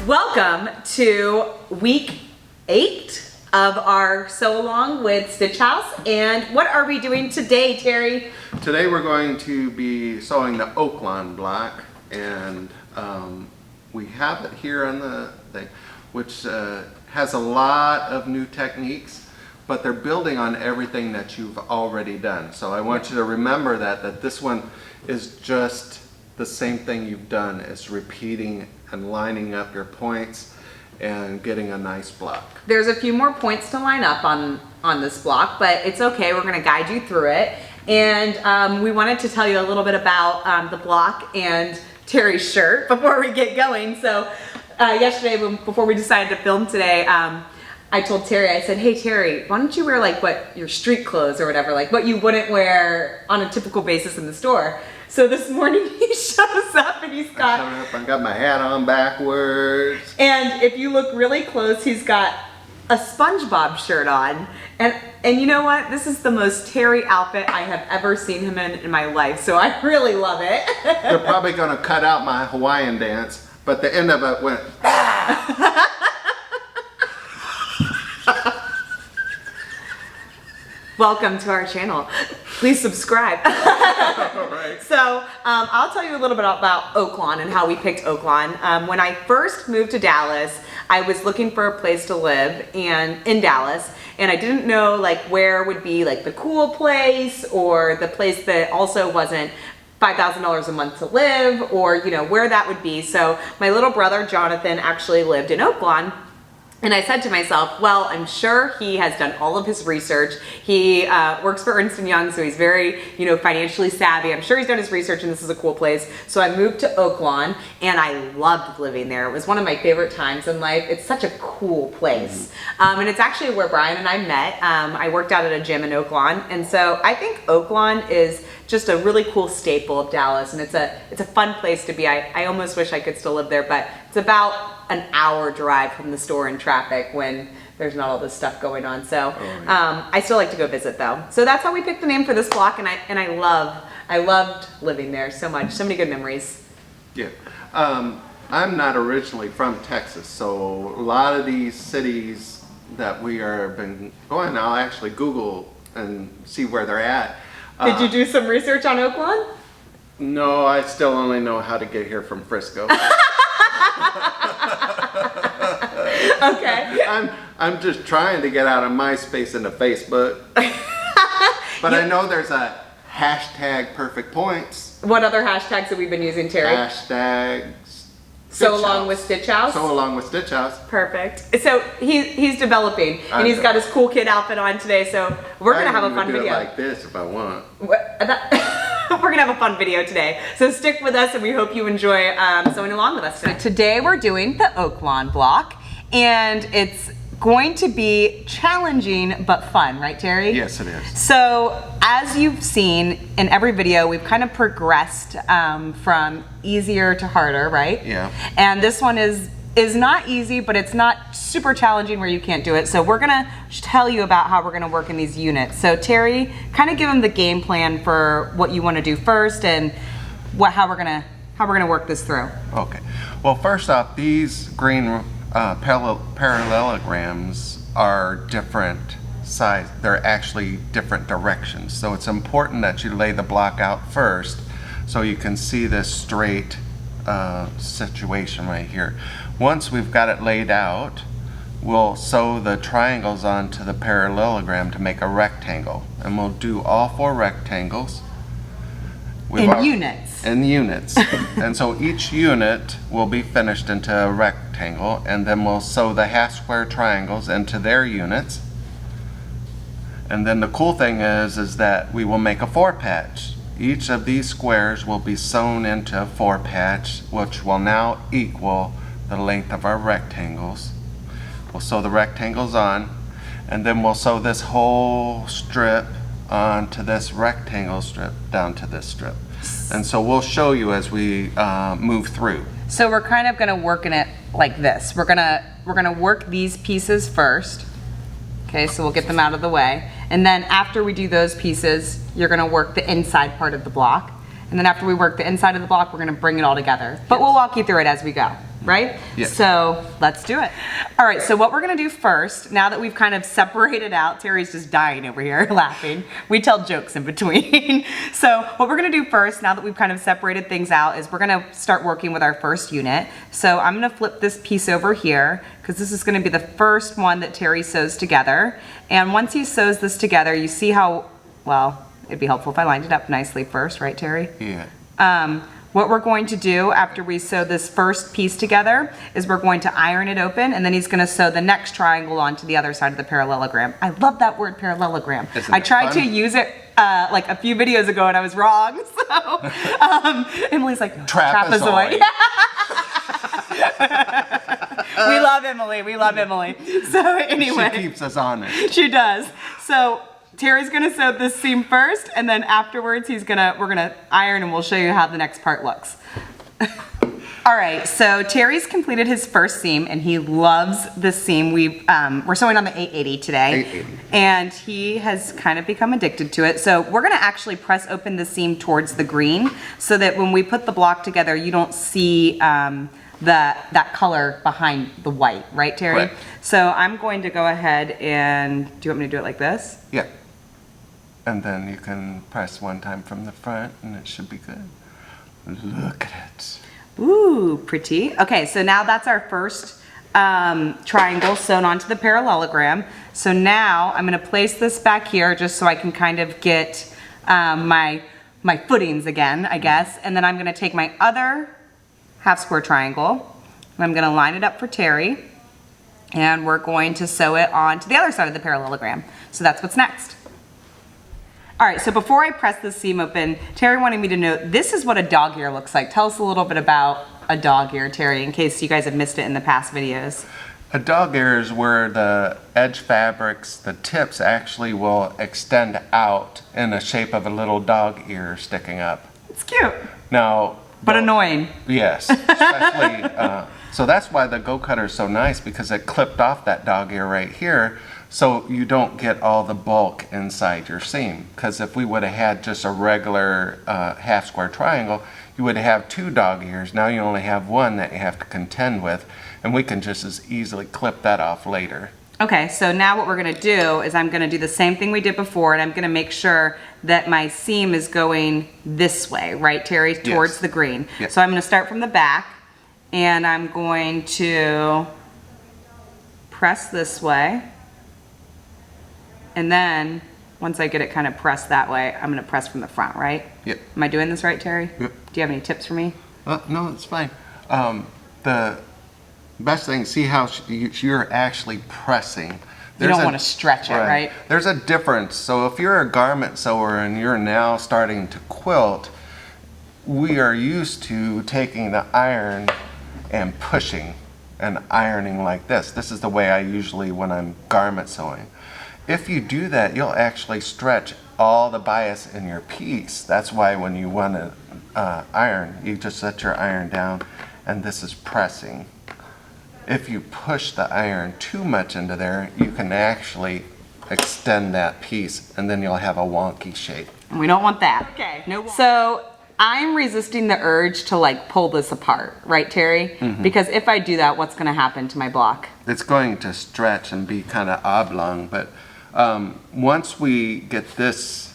Welcome to week 8 of our sew along with Stitch House. And what are we doing today, Terry? Today we're going to be sewing the Oaklawn block, and we have it here on the thing, which has a lot of new techniques, but they're building on everything that you've already done. So I want you to remember that this one is just the same thing you've done. It's repeating and lining up your points and getting a nice block. There's a few more points to line up on this block, but it's okay. We're going to guide you through it. And we wanted to tell you a little bit about the block and Terry's shirt before we get going. So yesterday, before we decided to film today, I told Terry, I said, hey Terry, why don't you wear like your street clothes or whatever, like what you wouldn't wear on a typical basis in the store. So this morning he shows up and I got my hat on backwards. And if you look really close, he's got a SpongeBob shirt on. And you know what? This is the most Terry outfit I have ever seen him in my life. So I really love it. They're probably gonna cut out my Hawaiian dance, but the end of it went, ah! Welcome to our channel. Please subscribe. Right. So I'll tell you a little bit about Oaklawn and how we picked Oaklawn. When I first moved to Dallas, I was looking for a place to live in Dallas, and I didn't know like where would be like the cool place or the place that also wasn't $5,000 a month to live, or you know where that would be. So my little brother Jonathan actually lived in Oaklawn. And I said to myself, well, I'm sure he has done all of his research. He works for Ernst & Young, so he's very, financially savvy. I'm sure he's done his research and this is a cool place. So I moved to Oaklawn and I loved living there. It was one of my favorite times in life. It's such a cool place. And it's actually where Brian and I met. I worked out at a gym in Oaklawn. And so I think Oaklawn is just a really cool staple of Dallas, and it's a fun place to be. I almost wish I could still live there, but it's about an hour drive from the store in traffic when there's not all this stuff going on. So I still like to go visit though. So that's how we picked the name for this block, and I loved living there so much. So many good memories. Yeah. I'm not originally from Texas, so a lot of these cities that we are been going, I'll actually Google and see where they're at. Did you do some research on Oaklawn? No, I still only know how to get here from Frisco. Okay. I'm just trying to get out of MySpace into Facebook. But I know there's a hashtag perfect points. What other hashtags have we been using, Terry? Hashtags. So along with Stitch House? So along with Stitch House. Perfect. So he's developing, and he's got his cool kid outfit on today, so we're going to have a fun video. I can do it like this if I want. We're going to have a fun video today. So stick with us, and we hope you enjoy sewing along with us today. Today we're doing the Oaklawn block, and it's going to be challenging but fun, right Terry? Yes, it is. So as you've seen in every video, we've kind of progressed from easier to harder, right? Yeah. And this one is not easy, but it's not super challenging where you can't do it. So we're gonna tell you about how we're gonna work in these units. So Terry, kind of give them the game plan for what you want to do first and how we're gonna work this through. Okay. Well, first off, these green parallelograms are different size. They're actually different directions. So it's important that you lay the block out first so you can see this straight situation right here. Once we've got it laid out, we'll sew the triangles onto the parallelogram to make a rectangle. And we'll do all 4 rectangles. In units. In units. And so each unit will be finished into a rectangle, and then we'll sew the half square triangles into their units. And then the cool thing is that we will make a 4-patch. Each of these squares will be sewn into a 4-patch, which will now equal the length of our rectangles. We'll sew the rectangles on, and then we'll sew this whole strip onto this rectangle strip down to this strip. And so we'll show you as we move through. So we're kind of gonna work in it like this. We're gonna work these pieces first. Okay, so we'll get them out of the way. And then after we do those pieces, you're gonna work the inside part of the block. And then after we work the inside of the block, we're gonna bring it all together. But we'll walk you through it as we go, right? Yes. So let's do it. All right, so what we're gonna do first, now that we've kind of separated out, Terry's just dying over here laughing. We tell jokes in between. So what we're gonna do first, now that we've kind of separated things out, is we're gonna start working with our first unit. So I'm gonna flip this piece over here, because this is gonna be the first one that Terry sews together. And once he sews this together, you see how, well, it'd be helpful if I lined it up nicely first, right, Terry? Yeah. What we're going to do after we sew this first piece together is we're going to iron it open, and then he's gonna sew the next triangle onto the other side of the parallelogram. I love that word, parallelogram. I tried to use it like a few videos ago and I was wrong, so Emily's like, no, trapezoid. We love Emily, we love Emily. So anyway. She keeps us honest. She does. So Terry's gonna sew this seam first, and then afterwards we're gonna iron, and we'll show you how the next part looks. All right, so Terry's completed his first seam, and he loves this seam. We're sewing on the 880 today, 880. And he has kind of become addicted to it. So we're gonna actually press open the seam towards the green, so that when we put the block together, you don't see that color behind the white, right, Terry? Correct. So I'm going to go ahead and, do you want me to do it like this? Yeah. And then you can press one time from the front and it should be good. Look at it. Ooh, pretty. Okay, so now that's our first triangle sewn onto the parallelogram. So now I'm gonna place this back here just so I can kind of get my footings again, I guess. And then I'm gonna take my other half square triangle, and I'm gonna line it up for Terry, and we're going to sew it onto the other side of the parallelogram. So that's what's next. All right, so before I press this seam open, Terry wanted me to know, this is what a dog ear looks like. Tell us a little bit about a dog ear, Terry, in case you guys have missed it in the past videos. A dog ear is where the edge fabrics, the tips actually will extend out in the shape of a little dog ear sticking up. It's cute. Now, but annoying. Yes, especially, so that's why the Go Cutter is so nice, because it clipped off that dog ear right here, so you don't get all the bulk inside your seam. Because if we would have had just a regular half square triangle, you would have two dog ears. Now you only have one that you have to contend with, and we can just as easily clip that off later. Okay, so now what we're gonna do is I'm gonna do the same thing we did before, and I'm gonna make sure that my seam is going this way, right, Terry? Towards the green. Yes. So I'm gonna start from the back, and I'm going to press this way. And then, once I get it kind of pressed that way, I'm gonna press from the front, right? Yep. Am I doing this right, Terry? Yep. Do you have any tips for me? No, it's fine. The best thing, see how you're actually pressing. You don't want to stretch it, right? There's a difference. So if you're a garment sewer and you're now starting to quilt, we are used to taking the iron and pushing and ironing like this. This is the way I usually when I'm garment sewing. If you do that, you'll actually stretch all the bias in your piece. That's why when you want to iron, you just set your iron down, and this is pressing. If you push the iron too much into there, you can actually extend that piece, and then you'll have a wonky shape. And we don't want that. Okay. No. So I'm resisting the urge to like pull this apart, right, Terry? Mm-hmm. Because if I do that, what's going to happen to my block? It's going to stretch and be kind of oblong, but once we get this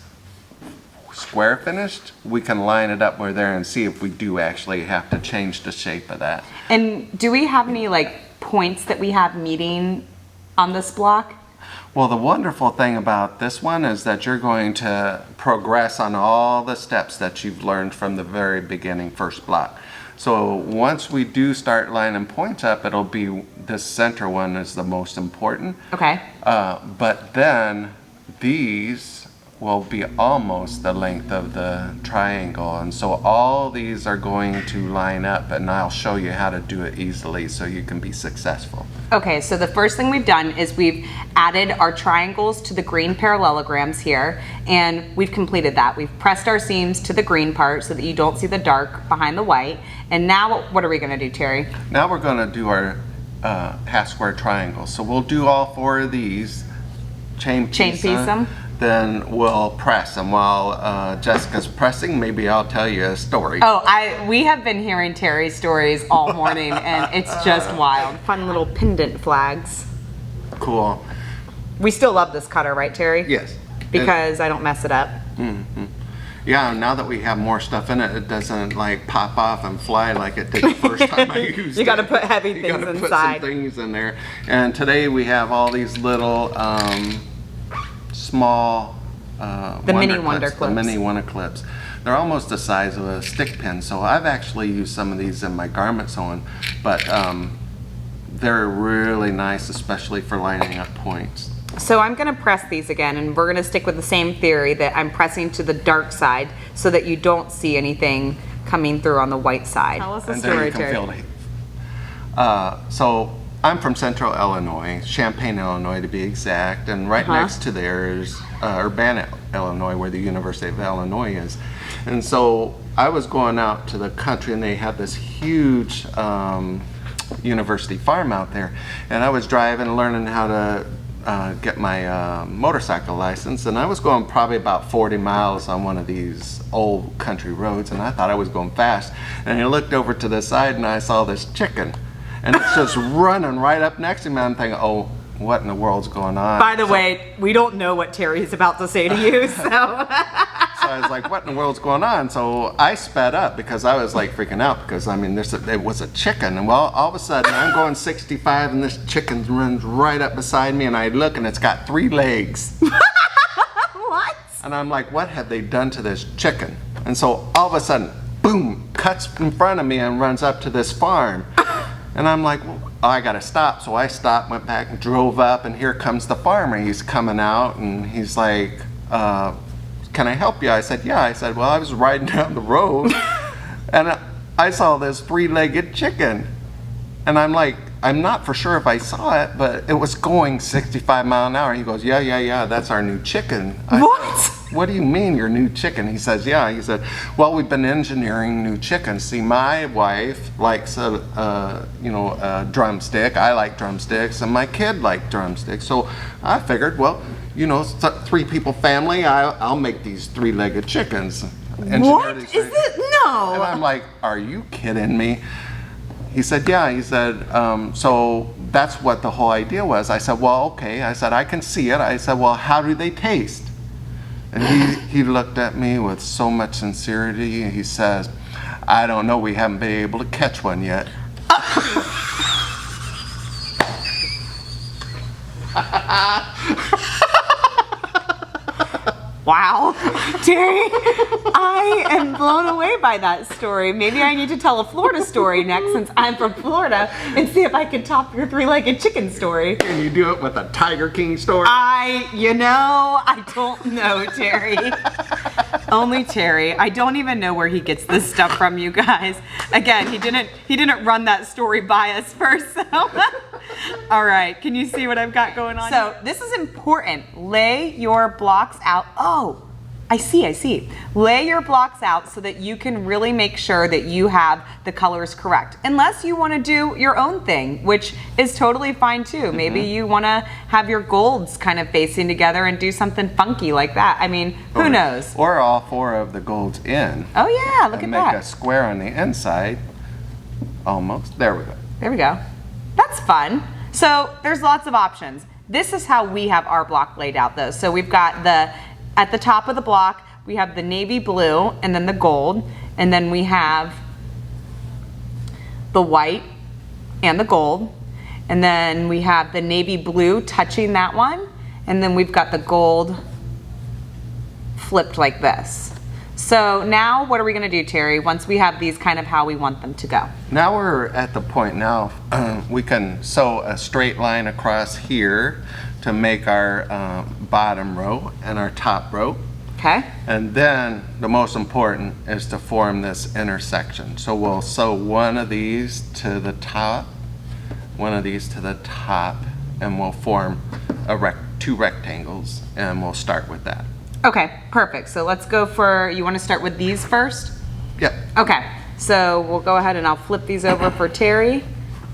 square finished, we can line it up where there and see if we do actually have to change the shape of that. And do we have any like points that we have meeting on this block? Well, the wonderful thing about this one is that you're going to progress on all the steps that you've learned from the very beginning first block. So once we do start lining points up, it'll be this center one is the most important. Okay. But then these will be almost the length of the triangle, and so all these are going to line up, and I'll show you how to do it easily so you can be successful. Okay, so the first thing we've done is we've added our triangles to the green parallelograms here, and we've completed that. We've pressed our seams to the green part so that you don't see the dark behind the white. And now what are we gonna do, Terry? Now we're gonna do our half square triangle. So we'll do all four of these, chain piece them, then we'll press. And while Jessica's pressing, maybe I'll tell you a story. Oh, we have been hearing Terry's stories all morning, and it's just wild. Fun little pendant flags. Cool. We still love this cutter, right, Terry? Yes. Because I don't mess it up. Mm-hmm. Yeah, now that we have more stuff in it, it doesn't like pop off and fly like it did the first time I used it. You got to put heavy things You gotta inside. put some things in there. And today we have all these little small The mini wonder clips. clips. The mini wonder clips. They're almost the size of a stick pin. So I've actually used some of these in my garment sewing, but they're really nice, especially for lining up points. So I'm gonna press these again, and we're gonna stick with the same theory that I'm pressing to the dark side so that you don't see anything coming through on the white side. Tell us the story, Terry. So I'm from Central Illinois, Champaign, Illinois to be exact, and right next to there is Urbana, Illinois, where the University of Illinois is. And so I was going out to the country, and they had this huge university farm out there, and I was driving, learning how to get my motorcycle license, and I was going probably about 40 miles on one of these old country roads, and I thought I was going fast, and I looked over to the side and I saw this chicken, and it's just running right up next to me. I'm thinking, oh, what in the world's going on? By the way, we don't know what Terry is about to say to you, so. So I was like, what in the world's going on? So I sped up because I was like freaking out because I mean, it was a chicken. And well, all of a sudden I'm going 65 and this chicken runs right up beside me, and I look and it's got 3 legs. What? And I'm like, what have they done to this chicken? And so all of a sudden, boom, cuts in front of me and runs up to this farm. And I'm like, well, I gotta stop. So I stopped, went back and drove up, and here comes the farmer. He's coming out and he's like, can I help you? I said, yeah. I said, well, I was riding down the road and I saw this 3-legged chicken. And I'm like, I'm not for sure if I saw it, but it was going 65 miles an hour. He goes, yeah, that's our new chicken. What? Said, what do you mean your new chicken? He says, yeah. He said, well, we've been engineering new chickens. See, my wife likes a drumstick. I like drumsticks, and my kid liked drumsticks. So I figured, well, 3 people family, I'll make these 3-legged chickens. What is it? No. And I'm like, are you kidding me? He said, yeah. He said, so that's what the whole idea was. I said, well, okay. I said, I can see it. I said, well, how do they taste? And he looked at me with so much sincerity. He says, I don't know. We haven't been able to catch one yet. Wow. Terry, I am blown away by that story. Maybe I need to tell a Florida story next, since I'm from Florida, and see if I can top your 3-legged chicken story. Can you do it with a Tiger King story? I don't know, Terry. Only Terry. I don't even know where he gets this stuff from, you guys. Again, he didn't run that story by us first, so. All right, can you see what I've got going on? So this is important. Lay your blocks out. Oh, I see. Lay your blocks out so that you can really make sure that you have the colors correct. Unless you want to do your own thing, which is totally fine too. Maybe you want to have your golds kind of facing together and do something funky like that. I mean, who knows? Or all 4 of the golds in. Oh yeah, look at that. Make a square on the inside. Almost. There we go. There we go. That's fun. So there's lots of options. This is how we have our block laid out though. So we've got at the top of the block, we have the navy blue and then the gold, and then we have the white and the gold, and then we have the navy blue touching that one, and then we've got the gold flipped like this. So now what are we gonna do, Terry, once we have these kind of how we want them to go? Now we're at the point now we can sew a straight line across here to make our bottom row and our top row. Okay. And then the most important is to form this intersection. So we'll sew one of these to the top, one of these to the top, and we'll form 2 rectangles, and we'll start with that. Okay, perfect. So let's go for, you want to start with these first? Yep. Okay, so we'll go ahead and I'll flip these over for Terry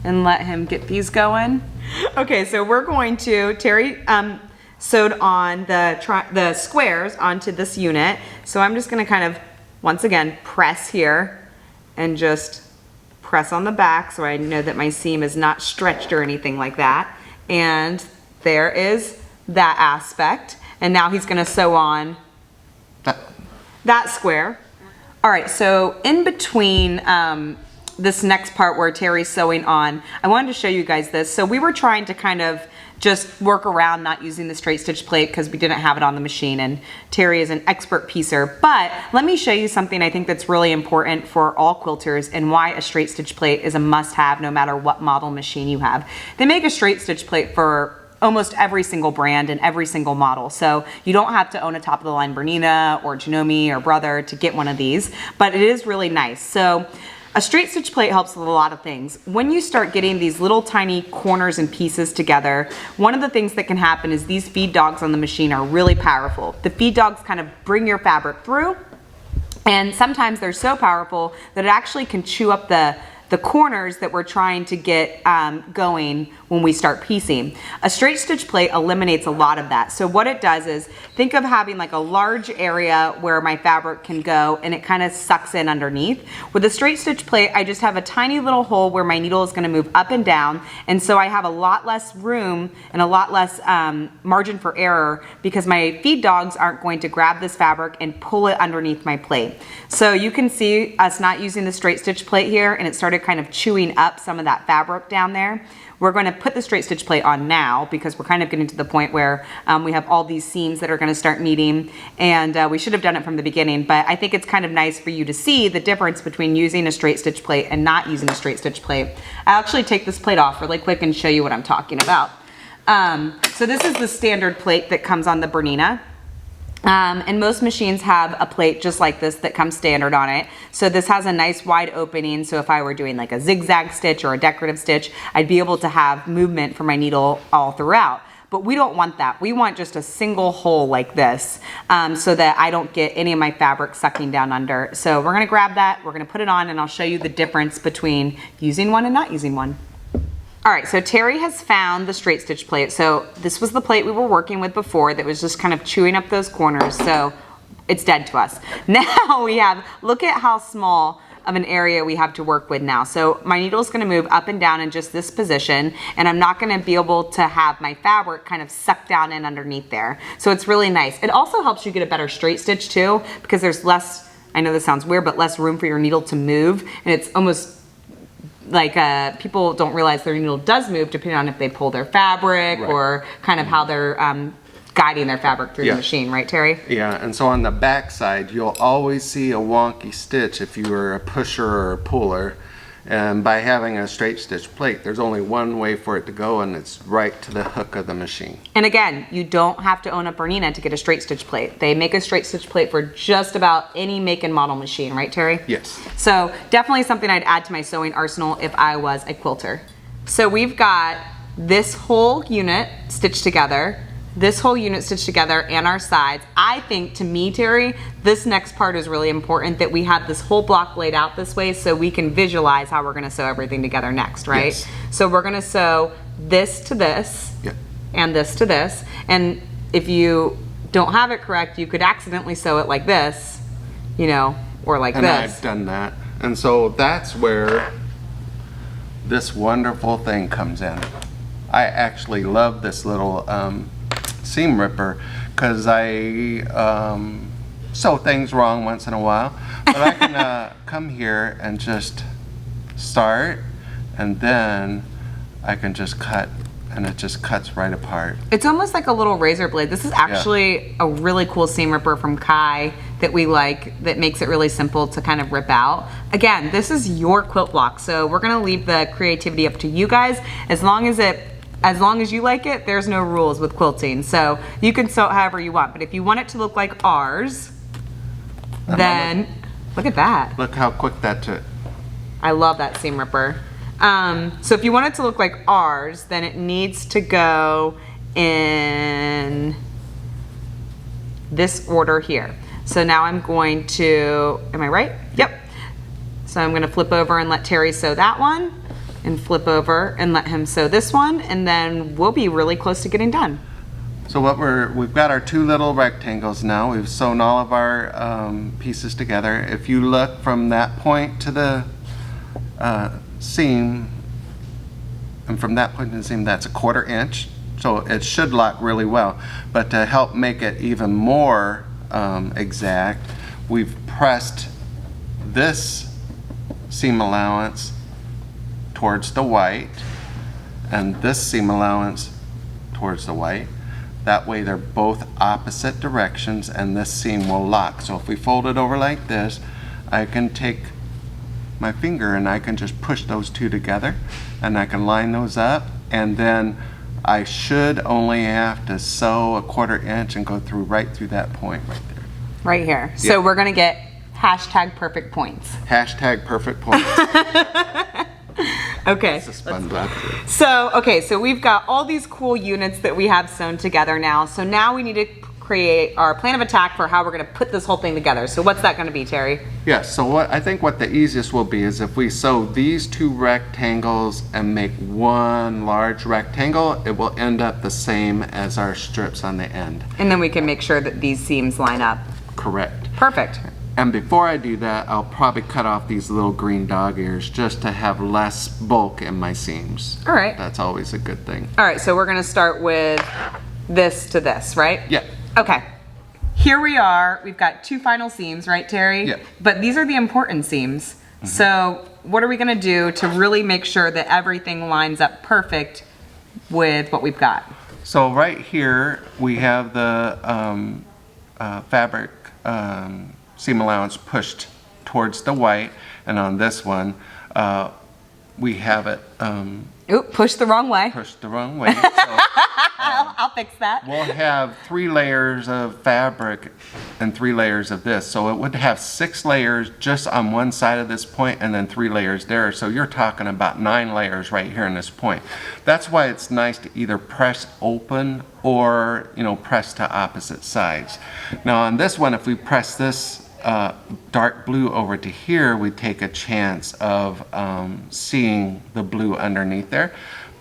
and let him get these going. Okay, so we're going to, Terry, sewed on the squares onto this unit. So I'm just gonna kind of, once again, press here and just press on the back so I know that my seam is not stretched or anything like that. And there is that aspect. And now he's gonna sew on that square. All right, so in between this next part where Terry's sewing on, I wanted to show you guys this. So we were trying to kind of just work around not using the straight stitch plate because we didn't have it on the machine, and Terry is an expert piecer. But let me show you something I think that's really important for all quilters and why a straight stitch plate is a must-have no matter what model machine you have. They make a straight stitch plate for almost every single brand and every single model. So you don't have to own a top of the line Bernina or JANOME or Brother to get one of these, but it is really nice. So a straight stitch plate helps with a lot of things. When you start getting these little tiny corners and pieces together, one of the things that can happen is these feed dogs on the machine are really powerful. The feed dogs kind of bring your fabric through, and sometimes they're so powerful that it actually can chew up the corners that we're trying to get going when we start piecing. A straight stitch plate eliminates a lot of that. So what it does is, think of having like a large area where my fabric can go and it kind of sucks in underneath. With a straight stitch plate, I just have a tiny little hole where my needle is going to move up and down, and so I have a lot less room and a lot less margin for error because my feed dogs aren't going to grab this fabric and pull it underneath my plate. So you can see us not using the straight stitch plate here, and it started kind of chewing up some of that fabric down there. We're going to put the straight stitch plate on now because we're kind of getting to the point where we have all these seams that are going to start meeting, and we should have done it from the beginning, but I think it's kind of nice for you to see the difference between using a straight stitch plate and not using a straight stitch plate. I'll actually take this plate off really quick and show you what I'm talking about. So this is the standard plate that comes on the Bernina. And most machines have a plate just like this that comes standard on it. So this has a nice wide opening, so if I were doing like a zigzag stitch or a decorative stitch, I'd be able to have movement for my needle all throughout. But we don't want that. We want just a single hole like this, so that I don't get any of my fabric sucking down under. So we're gonna grab that, we're gonna put it on, and I'll show you the difference between using one and not using one. All right, so Terry has found the straight stitch plate. So this was the plate we were working with before that was just kind of chewing up those corners. So it's dead to us. Now we have, look at how small of an area we have to work with now. So my needle is gonna move up and down in just this position, and I'm not gonna be able to have my fabric kind of suck down in underneath there. So it's really nice. It also helps you get a better straight stitch too, because there's less, I know this sounds weird, but less room for your needle to move, and it's almost like people don't realize their needle does move depending on if they pull their fabric, right, or kind of how they're guiding their fabric through the machine, right, Terry? Yeah, and so on the back side, you'll always see a wonky stitch if you were a pusher or a puller. And by having a straight stitch plate, there's only one way for it to go, and it's right to the hook of the machine. And again, you don't have to own a Bernina to get a straight stitch plate. They make a straight stitch plate for just about any make and model machine, right, Terry? Yes. So definitely something I'd add to my sewing arsenal if I was a quilter. So we've got this whole unit stitched together, this whole unit stitched together, and our sides. I think, to me, Terry, this next part is really important, that we have this whole block laid out this way so we can visualize how we're gonna sew everything together next, right? Yes. So we're gonna sew this to this, and this to this, and if you don't have it correct, you could accidentally sew it like this, you know, or like this. And I've done that. And so that's where this wonderful thing comes in. I actually love this little seam ripper because I sew things wrong once in a while, but I can come here and just start, and then I can just cut, and it just cuts right apart. It's almost like a little razor blade. This is actually a really cool seam ripper from Kai that we like, that makes it really simple to kind of rip out. Again, this is your quilt block, so we're gonna leave the creativity up to you guys. As long as you like it, there's no rules with quilting. So you can sew it however you want, but if you want it to look like ours, then look at that. Look how quick that took. I love that seam ripper. So if you want it to look like ours, then it needs to go in this order here. So now I'm going to, am I right? Yep. So I'm gonna flip over and let Terry sew that one, and flip over and let him sew this one, and then we'll be really close to getting done. So we've got our two little rectangles now. We've sewn all of our pieces together. If you look from that point to the seam, and from that point to the seam, that's a 1/4 inch. So it should lock really well. But to help make it even more exact, we've pressed this seam allowance towards the white and this seam allowance towards the white. That way they're both opposite directions and this seam will lock. So if we fold it over like this, I can take my finger and I can just push those two together and I can line those up, and then I should only have to sew a 1/4 inch and go right through that point right there. Right here. So we're gonna get hashtag perfect points. Hashtag perfect points. Okay. It's a spun block. So, okay, so we've got all these cool units that we have sewn together now. So now we need to create our plan of attack for how we're gonna put this whole thing together. So what's that gonna be, Terry? Yes, so I think what the easiest will be is if we sew these two rectangles and make one large rectangle, it will end up the same as our strips on the end. And then we can make sure that these seams line up. Correct. Perfect. And before I do that, I'll probably cut off these little green dog ears just to have less bulk in my seams. All right. That's always a good thing. All right, so we're gonna start with this to this, right? Yeah. Okay. Here we are. We've got two final seams, right, Terry? Yeah. But these are the important seams. So what are we gonna do to really make sure that everything lines up perfect with what we've got? So right here, we have the fabric seam allowance pushed towards the white, and on this one, we have it Oop, push the wrong way. pushed the wrong way. So, I'll fix that. we'll have 3 layers of fabric and 3 layers of this. So it would have 6 layers just on one side of this point and then 3 layers there. So you're talking about 9 layers right here in this point. That's why it's nice to either press open or, press to opposite sides. Now on this one, if we press this dark blue over to here, we take a chance of seeing the blue underneath there.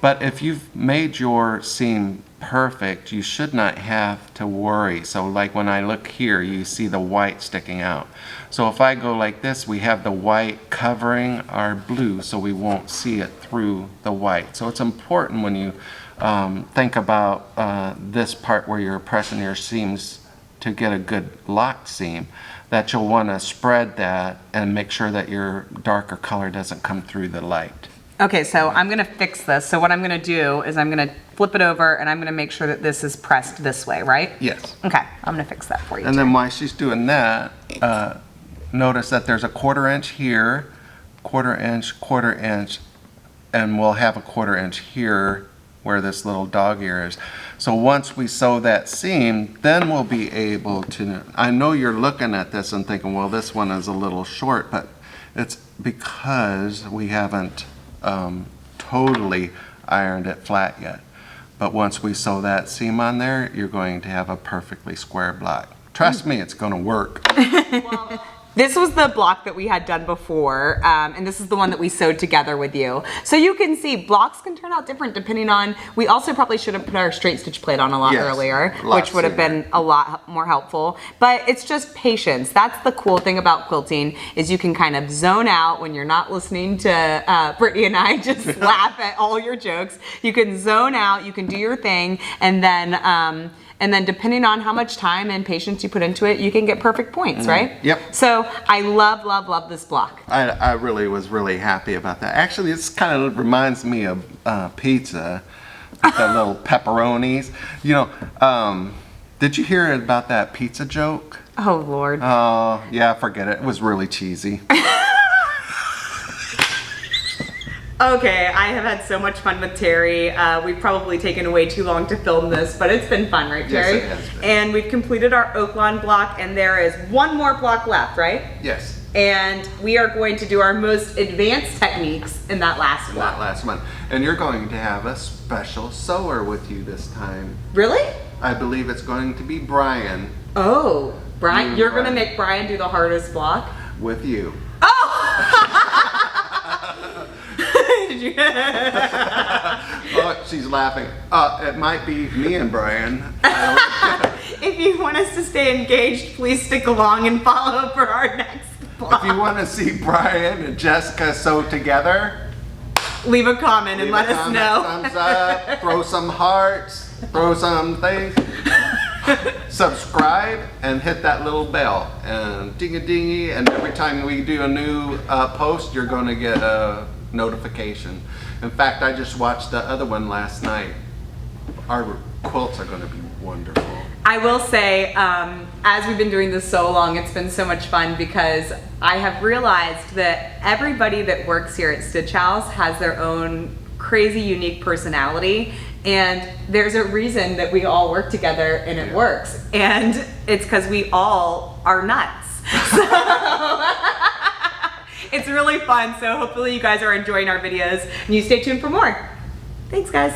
But if you've made your seam perfect, you should not have to worry. So like when I look here, you see the white sticking out. So if I go like this, we have the white covering our blue, so we won't see it through the white. So it's important when you think about this part where you're pressing your seams to get a good locked seam, that you'll want to spread that and make sure that your darker color doesn't come through the light. Okay, so I'm gonna fix this. So what I'm gonna do is I'm gonna flip it over and I'm gonna make sure that this is pressed this way, right? Yes. Okay, I'm gonna fix that for you. And then while she's doing that, notice that there's a 1/4 inch here, 1/4 inch, 1/4 inch, and we'll have a 1/4 inch here where this little dog ear is. So once we sew that seam, then we'll be able to, I know you're looking at this and thinking, well, this one is a little short, but it's because we haven't totally ironed it flat yet. But once we sew that seam on there, you're going to have a perfectly square block. Trust me, it's gonna work. This was the block that we had done before, and this is the one that we sewed together with you. So you can see blocks can turn out different depending on, we also probably should have put our straight stitch plate on a lot earlier, which would have been a lot more helpful. But it's just patience. That's the cool thing about quilting, is you can kind of zone out when you're not listening to Brittany and I just laugh at all your jokes. You can zone out, you can do your thing, and then depending on how much time and patience you put into it, you can get perfect points, right? Yep. So I love, love, love this block. I really was really happy about that. Actually, this kind of reminds me of pizza, with the little pepperonis. Did you hear about that pizza joke? Oh, Lord. Oh, yeah, forget it. It was really cheesy. Okay, I have had so much fun with Terry. We've probably taken way too long to film this, but it's been fun, right, Terry? Yes, it has been. And we've completed our Oaklawn block, and there is one more block left, right? Yes. And we are going to do our most advanced techniques in that last block. That last one. And you're going to have a special sewer with you this time. Really? I believe it's going to be Brian Oh, Brian, you're Brian. gonna make Brian do the hardest block? with you. Oh! Did you? Oh, she's laughing. It might be me and Brian. If you want us to stay engaged, please stick along and follow for our next vlog. If you want to see Brian and Jessica sew together, leave a comment and let us know. Thumbs up, throw some hearts, throw some things. Subscribe and hit that little bell and ding-a-dingy, and every time we do a new post, you're going to get a notification. In fact, I just watched the other one last night. Our quilts are going to be wonderful. I will say, as we've been doing this so long, it's been so much fun because I have realized that everybody that works here at Stitch House has their own crazy, unique personality. And there's a reason that we all work together and it works. And it's because we all are nuts. So it's really fun. So hopefully you guys are enjoying our videos and you stay tuned for more. Thanks, guys.